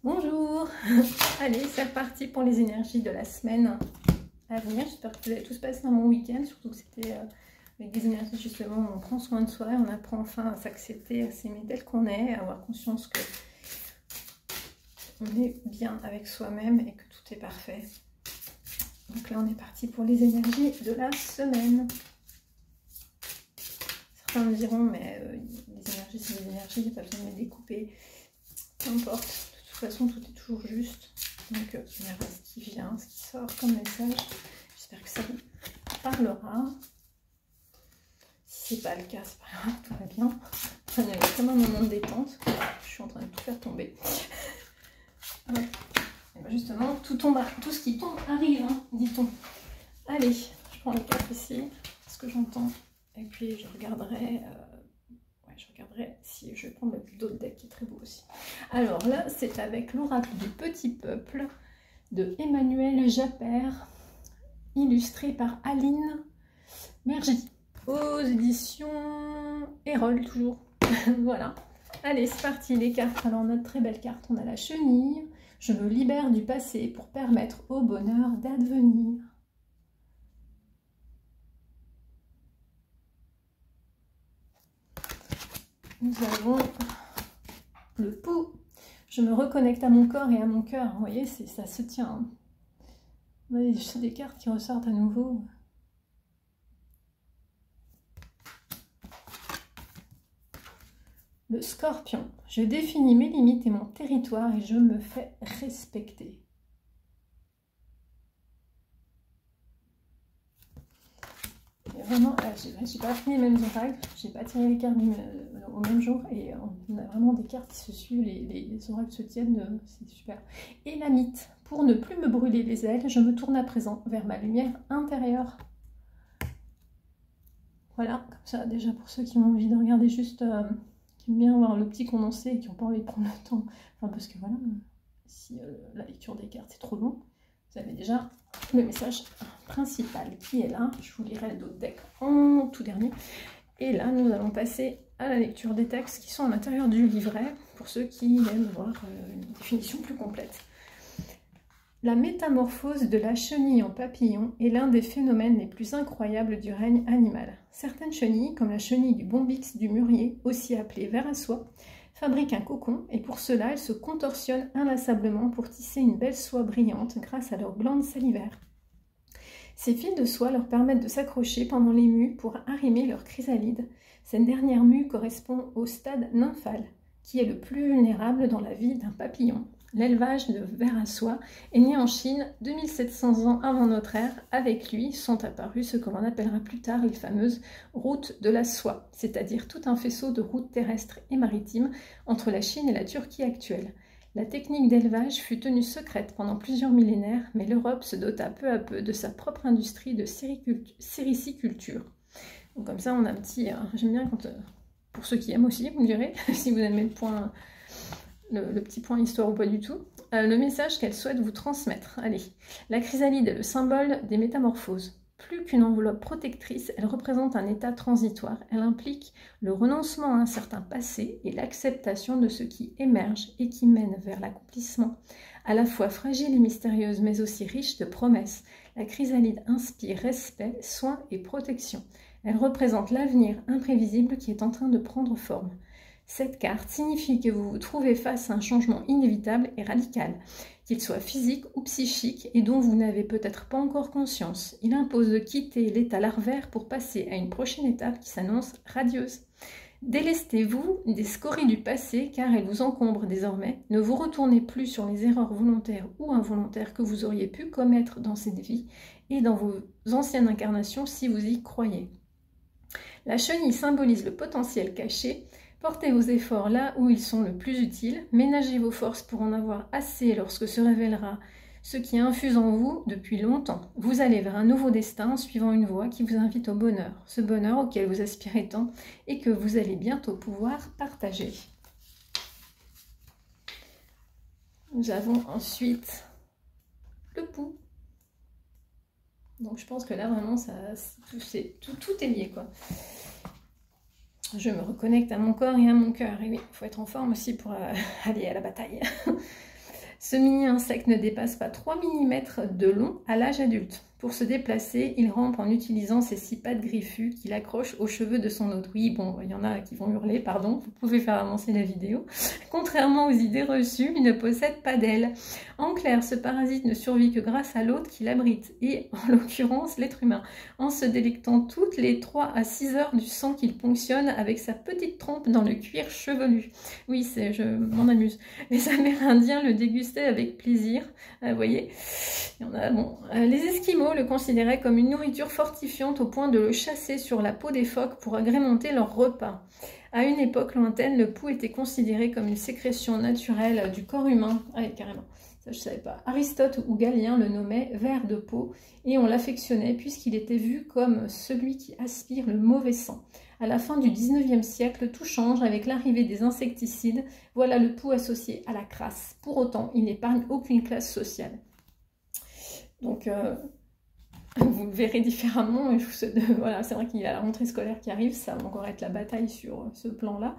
Bonjour. Allez, c'est reparti pour les énergies de la semaine à venir. J'espère que vous avez tous passé un bon week-end, surtout que c'était avec des énergies justement où on prend soin de soi, on apprend enfin à s'accepter, à s'aimer tel qu'on est, à avoir conscience que on est bien avec soi-même et que tout est parfait. Donc là, on est parti pour les énergies de la semaine. Certains me diront, mais les énergies, c'est des énergies, il n'y a pas besoin de les découper. Peu importe, de toute façon, tout est toujours juste. Donc, on verra ce qui vient, ce qui sort comme message. J'espère que ça vous parlera. Si c'est pas le cas, c'est pas grave, tout va bien. On est comme un moment de détente. Je suis en train de tout faire tomber. Ouais. Et ben justement, tout ce qui tombe arrive, hein, dit-on. Allez, je prends les cartes ici, ce que j'entends. Et puis, je regarderai si je vais prendre d'autres decks qui est très beau aussi. Alors là, c'est avec l'oracle du petit peuple de Emmanuel Japper, illustré par Aline Mergy, aux éditions Erol, toujours. Voilà. Allez, c'est parti les cartes. Alors, notre très belle carte, on a la chenille. Je me libère du passé pour permettre au bonheur d'advenir. Nous avons le pou. Je me reconnecte à mon corps et à mon cœur. Vous voyez, ça se tient. Hein. On a des cartes qui ressortent à nouveau. Le scorpion. Je définis mes limites et mon territoire et je me fais respecter. Vraiment, j'ai pas fini les mêmes oracles, j'ai pas tiré les cartes au même jour et on a vraiment des cartes qui se suivent, les oracles se tiennent, c'est super. Et la mythe, pour ne plus me brûler les ailes, je me tourne à présent vers ma lumière intérieure. Voilà, comme ça déjà pour ceux qui ont envie de regarder juste, qui aiment bien voir le petit condensé et qui n'ont pas envie de prendre le temps, enfin parce que voilà, si la lecture des cartes est trop long, vous avez déjà le message principal qui est là. Je vous lirai d'autres decks en tout dernier. Et là, nous allons passer à la lecture des textes qui sont à l'intérieur du livret, pour ceux qui aiment voir une définition plus complète. La métamorphose de la chenille en papillon est l'un des phénomènes les plus incroyables du règne animal. Certaines chenilles, comme la chenille du bombix du mûrier, aussi appelée ver à soie, fabriquent un cocon et pour cela, elles se contorsionnent inlassablement pour tisser une belle soie brillante grâce à leurs glandes salivaires. Ces fils de soie leur permettent de s'accrocher pendant les mues pour arrimer leur chrysalide. Cette dernière mue correspond au stade nymphal, qui est le plus vulnérable dans la vie d'un papillon. L'élevage de ver à soie est né en Chine 2700 ans avant notre ère. Avec lui sont apparues ce que l'on appellera plus tard les fameuses routes de la soie, c'est-à-dire tout un faisceau de routes terrestres et maritimes entre la Chine et la Turquie actuelle. La technique d'élevage fut tenue secrète pendant plusieurs millénaires, mais l'Europe se dota peu à peu de sa propre industrie de sériciculture. Donc comme ça, on a un petit... J'aime bien quand... pour ceux qui aiment aussi, vous me direz, si vous aimez le petit point histoire ou pas du tout. Le message qu'elle souhaite vous transmettre. Allez, la chrysalide est le symbole des métamorphoses. Plus qu'une enveloppe protectrice, elle représente un état transitoire. Elle implique le renoncement à un certain passé et l'acceptation de ce qui émerge et qui mène vers l'accomplissement. À la fois fragile et mystérieuse, mais aussi riche de promesses, la chrysalide inspire respect, soin et protection. Elle représente l'avenir imprévisible qui est en train de prendre forme. Cette carte signifie que vous vous trouvez face à un changement inévitable et radical, qu'il soit physique ou psychique et dont vous n'avez peut-être pas encore conscience. Il impose de quitter l'état larvaire pour passer à une prochaine étape qui s'annonce radieuse. Délestez-vous des scories du passé car elles vous encombrent désormais. Ne vous retournez plus sur les erreurs volontaires ou involontaires que vous auriez pu commettre dans cette vie et dans vos anciennes incarnations si vous y croyez. La chenille symbolise le potentiel caché. Portez vos efforts là où ils sont le plus utiles, ménagez vos forces pour en avoir assez lorsque se révélera ce qui infuse en vous depuis longtemps. Vous allez vers un nouveau destin en suivant une voie qui vous invite au bonheur, ce bonheur auquel vous aspirez tant et que vous allez bientôt pouvoir partager. Nous avons ensuite le pou. Donc je pense que là vraiment tout est lié quoi. Je me reconnecte à mon corps et à mon cœur. Et oui, il faut être en forme aussi pour aller à la bataille. Ce mini-insecte ne dépasse pas 3 mm de long à l'âge adulte. Pour se déplacer, il rampe en utilisant ses 6 pattes griffues qu'il accroche aux cheveux de son hôte. Oui, bon, il y en a qui vont hurler, pardon, vous pouvez faire avancer la vidéo. Contrairement aux idées reçues, il ne possède pas d'ailes. En clair, ce parasite ne survit que grâce à l'hôte qui l'abrite, et en l'occurrence l'être humain, en se délectant toutes les 3 à 6 heures du sang qu'il ponctionne avec sa petite trompe dans le cuir chevelu. Oui, je m'en amuse. Les Amérindiens le dégustaient avec plaisir, vous voyez. Il y en a, bon. Les Esquimaux le considéraient comme une nourriture fortifiante au point de le chasser sur la peau des phoques pour agrémenter leur repas. À une époque lointaine, le pouls était considéré comme une sécrétion naturelle du corps humain. Ah, carrément, ça je ne savais pas. Aristote ou Galien le nommaient ver de peau et on l'affectionnait puisqu'il était vu comme celui qui aspire le mauvais sang. À la fin du 19e siècle, tout change avec l'arrivée des insecticides. Voilà le pouls associé à la crasse. Pour autant, il n'épargne aucune classe sociale. Donc, vous le verrez différemment. Et voilà, c'est vrai qu'il y a la rentrée scolaire qui arrive, ça va encore être la bataille sur ce plan-là.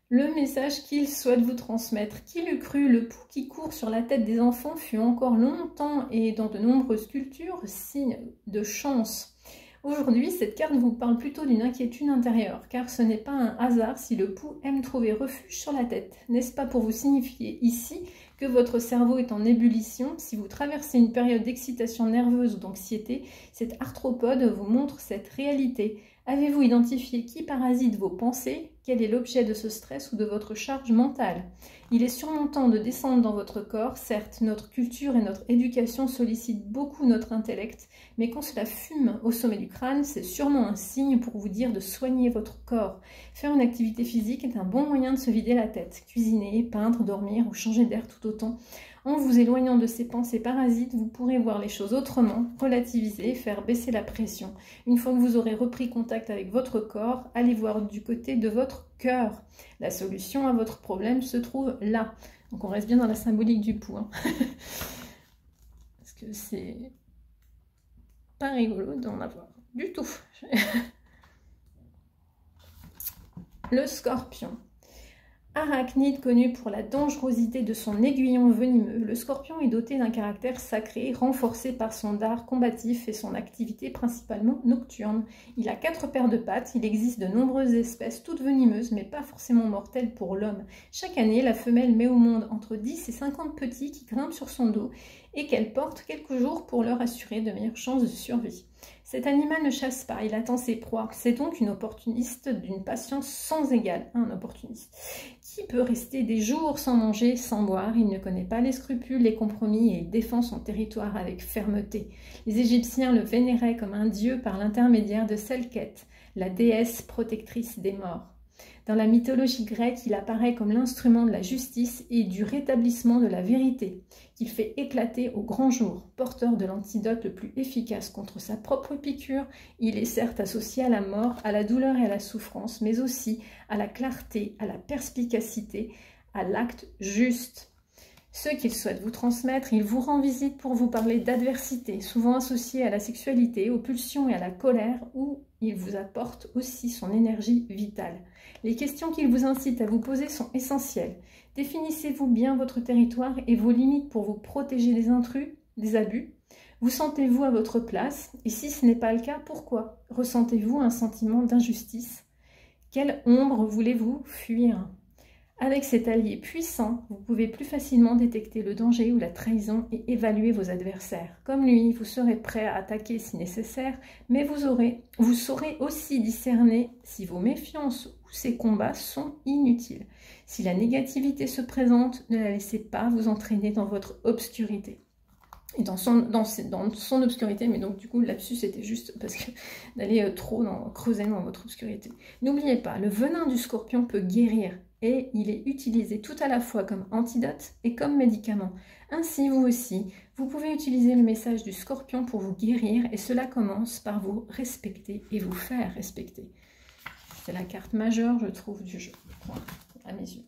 Le message qu'il souhaite vous transmettre. Qui l'eût cru, le pouls qui court sur la tête des enfants fut encore longtemps et dans de nombreuses cultures signe de chance. Aujourd'hui, cette carte vous parle plutôt d'une inquiétude intérieure, car ce n'est pas un hasard si le pouls aime trouver refuge sur la tête. N'est-ce pas pour vous signifier ici que votre cerveau est en ébullition? Si vous traversez une période d'excitation nerveuse ou d'anxiété, cet arthropode vous montre cette réalité. Avez-vous identifié qui parasite vos pensées? Quel est l'objet de ce stress ou de votre charge mentale? Il est sûrement temps de descendre dans votre corps. Certes, notre culture et notre éducation sollicitent beaucoup notre intellect, mais quand cela fume au sommet du crâne, c'est sûrement un signe pour vous dire de soigner votre corps. Faire une activité physique est un bon moyen de se vider la tête. Cuisiner, peindre, dormir ou changer d'air tout autant. En vous éloignant de ces pensées parasites, vous pourrez voir les choses autrement, relativiser, faire baisser la pression. Une fois que vous aurez repris contact avec votre corps, allez voir du côté de votre cœur. La solution à votre problème se trouve là. Donc on reste bien dans la symbolique du pouls. Hein. Parce que c'est pas rigolo d'en avoir du tout. Le scorpion. Arachnide connu pour la dangerosité de son aiguillon venimeux, le scorpion est doté d'un caractère sacré, renforcé par son dard combatif et son activité principalement nocturne. Il a 4 paires de pattes, il existe de nombreuses espèces, toutes venimeuses, mais pas forcément mortelles pour l'homme. Chaque année, la femelle met au monde entre 10 et 50 petits qui grimpent sur son dos et qu'elle porte quelques jours pour leur assurer de meilleures chances de survie. Cet animal ne chasse pas, il attend ses proies. C'est donc une opportuniste d'une patience sans égale, un opportuniste. Qui peut rester des jours sans manger, sans boire? Il ne connaît pas les scrupules, les compromis et il défend son territoire avec fermeté. Les Égyptiens le vénéraient comme un dieu par l'intermédiaire de Selket, la déesse protectrice des morts. Dans la mythologie grecque, il apparaît comme l'instrument de la justice et du rétablissement de la vérité, qu'il fait éclater au grand jour. Porteur de l'antidote le plus efficace contre sa propre piqûre, il est certes associé à la mort, à la douleur et à la souffrance, mais aussi à la clarté, à la perspicacité, à l'acte juste. Ce qu'il souhaite vous transmettre, il vous rend visite pour vous parler d'adversité, souvent associée à la sexualité, aux pulsions et à la colère, où il vous apporte aussi son énergie vitale. Les questions qu'il vous incite à vous poser sont essentielles. Définissez-vous bien votre territoire et vos limites pour vous protéger des intrus, des abus. Vous sentez-vous à votre place? Et si ce n'est pas le cas, pourquoi? Ressentez-vous un sentiment d'injustice? Quelle ombre voulez-vous fuir? Avec cet allié puissant, vous pouvez plus facilement détecter le danger ou la trahison et évaluer vos adversaires. Comme lui, vous serez prêt à attaquer si nécessaire, mais vous saurez aussi discerner si vos méfiances ou ces combats sont inutiles. Si la négativité se présente, ne la laissez pas vous entraîner dans votre obscurité. Et dans son obscurité, mais donc du coup, le lapsus était juste parce que d'aller creuser dans votre obscurité. N'oubliez pas, le venin du scorpion peut guérir et il est utilisé tout à la fois comme antidote et comme médicament. Ainsi, vous aussi, vous pouvez utiliser le message du scorpion pour vous guérir et cela commence par vous respecter et vous faire respecter. C'est la carte majeure, je trouve, du jeu, à mes yeux.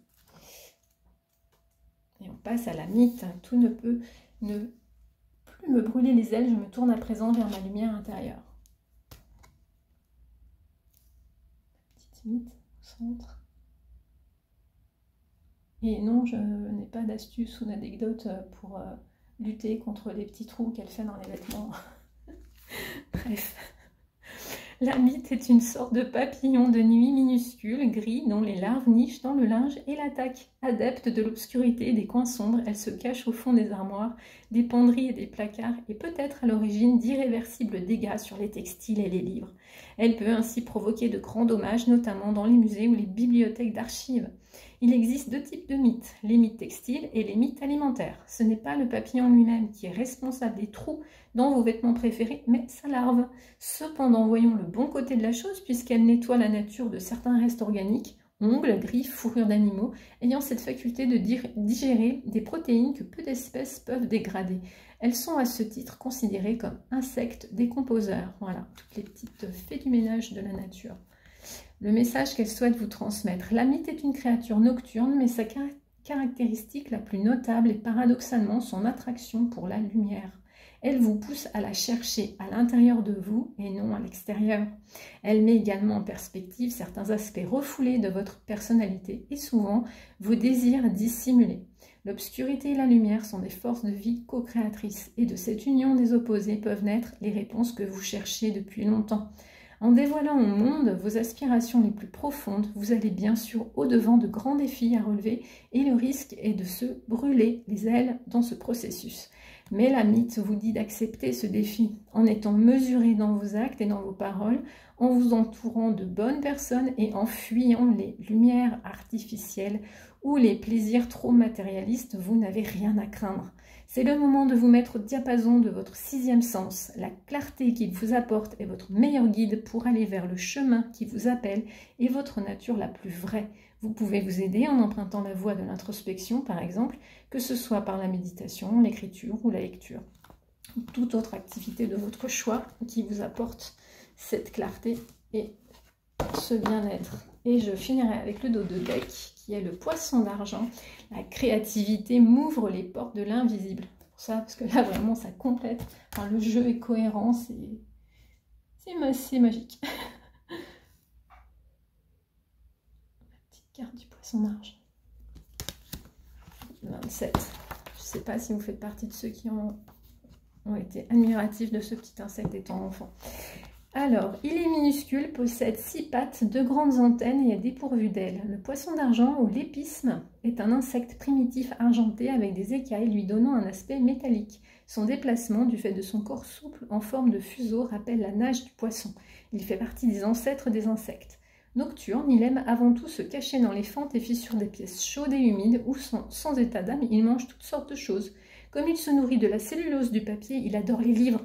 Et on passe à la mythe. Tout ne peut plus me brûler les ailes, je me tourne à présent vers ma lumière intérieure. Petite mythe au centre. Et non, je n'ai pas d'astuce ou d'anecdote pour lutter contre les petits trous qu'elle fait dans les vêtements. Bref. La mite est une sorte de papillon de nuit minuscule, gris, dont les larves nichent dans le linge et l'attaquent. Adepte de l'obscurité et des coins sombres, elle se cache au fond des armoires, des penderies et des placards et peut être à l'origine d'irréversibles dégâts sur les textiles et les livres. Elle peut ainsi provoquer de grands dommages, notamment dans les musées ou les bibliothèques d'archives. Il existe deux types de mythes, les mythes textiles et les mythes alimentaires. Ce n'est pas le papillon lui-même qui est responsable des trous dans vos vêtements préférés, mais sa larve. Cependant, voyons le bon côté de la chose, puisqu'elle nettoie la nature de certains restes organiques, ongles, griffes, fourrures d'animaux, ayant cette faculté de digérer des protéines que peu d'espèces peuvent dégrader. Elles sont à ce titre considérées comme insectes décomposeurs. Voilà, toutes les petites fées du ménage de la nature. Le message qu'elle souhaite vous transmettre. La mite est une créature nocturne, mais sa caractéristique la plus notable est paradoxalement son attraction pour la lumière. Elle vous pousse à la chercher à l'intérieur de vous et non à l'extérieur. Elle met également en perspective certains aspects refoulés de votre personnalité et souvent vos désirs dissimulés. L'obscurité et la lumière sont des forces de vie co-créatrices et de cette union des opposés peuvent naître les réponses que vous cherchez depuis longtemps. En dévoilant au monde vos aspirations les plus profondes, vous allez bien sûr au-devant de grands défis à relever et le risque est de se brûler les ailes dans ce processus. Mais la mythe vous dit d'accepter ce défi en étant mesuré dans vos actes et dans vos paroles, en vous entourant de bonnes personnes et en fuyant les lumières artificielles ou les plaisirs trop matérialistes, vous n'avez rien à craindre. C'est le moment de vous mettre au diapason de votre sixième sens. La clarté qu'il vous apporte est votre meilleur guide pour aller vers le chemin qui vous appelle et votre nature la plus vraie. Vous pouvez vous aider en empruntant la voie de l'introspection, par exemple, que ce soit par la méditation, l'écriture ou la lecture. Ou toute autre activité de votre choix qui vous apporte cette clarté et ce bien-être. Et je finirai avec le dos de deck, qui est le poisson d'argent. La créativité m'ouvre les portes de l'invisible. Pour ça, parce que là, vraiment, ça complète. Enfin, le jeu est cohérent, c'est magique. La petite carte du poisson d'argent. 27. Je ne sais pas si vous faites partie de ceux qui ont été admiratifs de ce petit insecte étant enfant. Alors, il est minuscule, possède 6 pattes, 2 grandes antennes et est dépourvu d'ailes. Le poisson d'argent ou l'épisme est un insecte primitif argenté avec des écailles lui donnant un aspect métallique. Son déplacement, du fait de son corps souple en forme de fuseau, rappelle la nage du poisson. Il fait partie des ancêtres des insectes. Nocturne, il aime avant tout se cacher dans les fentes et fissures des pièces chaudes et humides où, sans état d'âme, il mange toutes sortes de choses. Comme il se nourrit de la cellulose du papier, il adore les livres.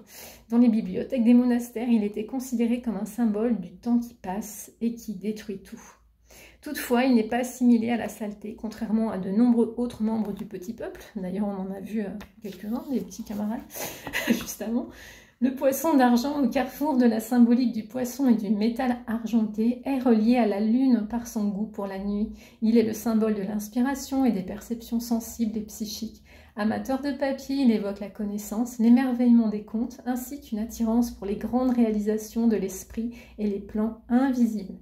Dans les bibliothèques des monastères, il était considéré comme un symbole du temps qui passe et qui détruit tout. Toutefois, il n'est pas assimilé à la saleté, contrairement à de nombreux autres membres du petit peuple. D'ailleurs, on en a vu quelques-uns, des petits camarades, juste avant. Le poisson d'argent, au carrefour de la symbolique du poisson et du métal argenté, est relié à la lune par son goût pour la nuit. Il est le symbole de l'inspiration et des perceptions sensibles et psychiques. Amateur de papier, il évoque la connaissance, l'émerveillement des contes, ainsi qu'une attirance pour les grandes réalisations de l'esprit et les plans invisibles.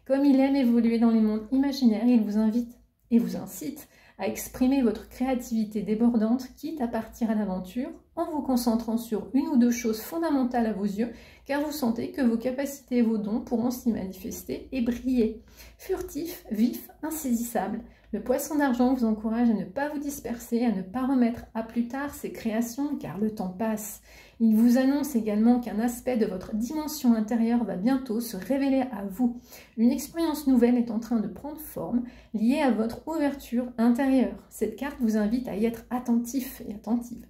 Comme il aime évoluer dans les mondes imaginaires, il vous invite et vous incite à exprimer votre créativité débordante, quitte à partir à l'aventure, en vous concentrant sur une ou deux choses fondamentales à vos yeux, car vous sentez que vos capacités et vos dons pourront s'y manifester et briller. Furtif, vif, insaisissable, le poisson d'argent vous encourage à ne pas vous disperser, à ne pas remettre à plus tard ses créations, car le temps passe. Il vous annonce également qu'un aspect de votre dimension intérieure va bientôt se révéler à vous. Une expérience nouvelle est en train de prendre forme, liée à votre ouverture intérieure. Cette carte vous invite à y être attentif et attentive.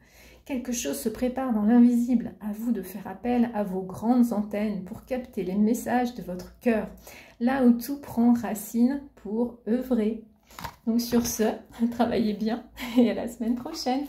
Quelque chose se prépare dans l'invisible. À vous de faire appel à vos grandes antennes pour capter les messages de votre cœur. Là où tout prend racine pour œuvrer. Donc sur ce, travaillez bien et à la semaine prochaine.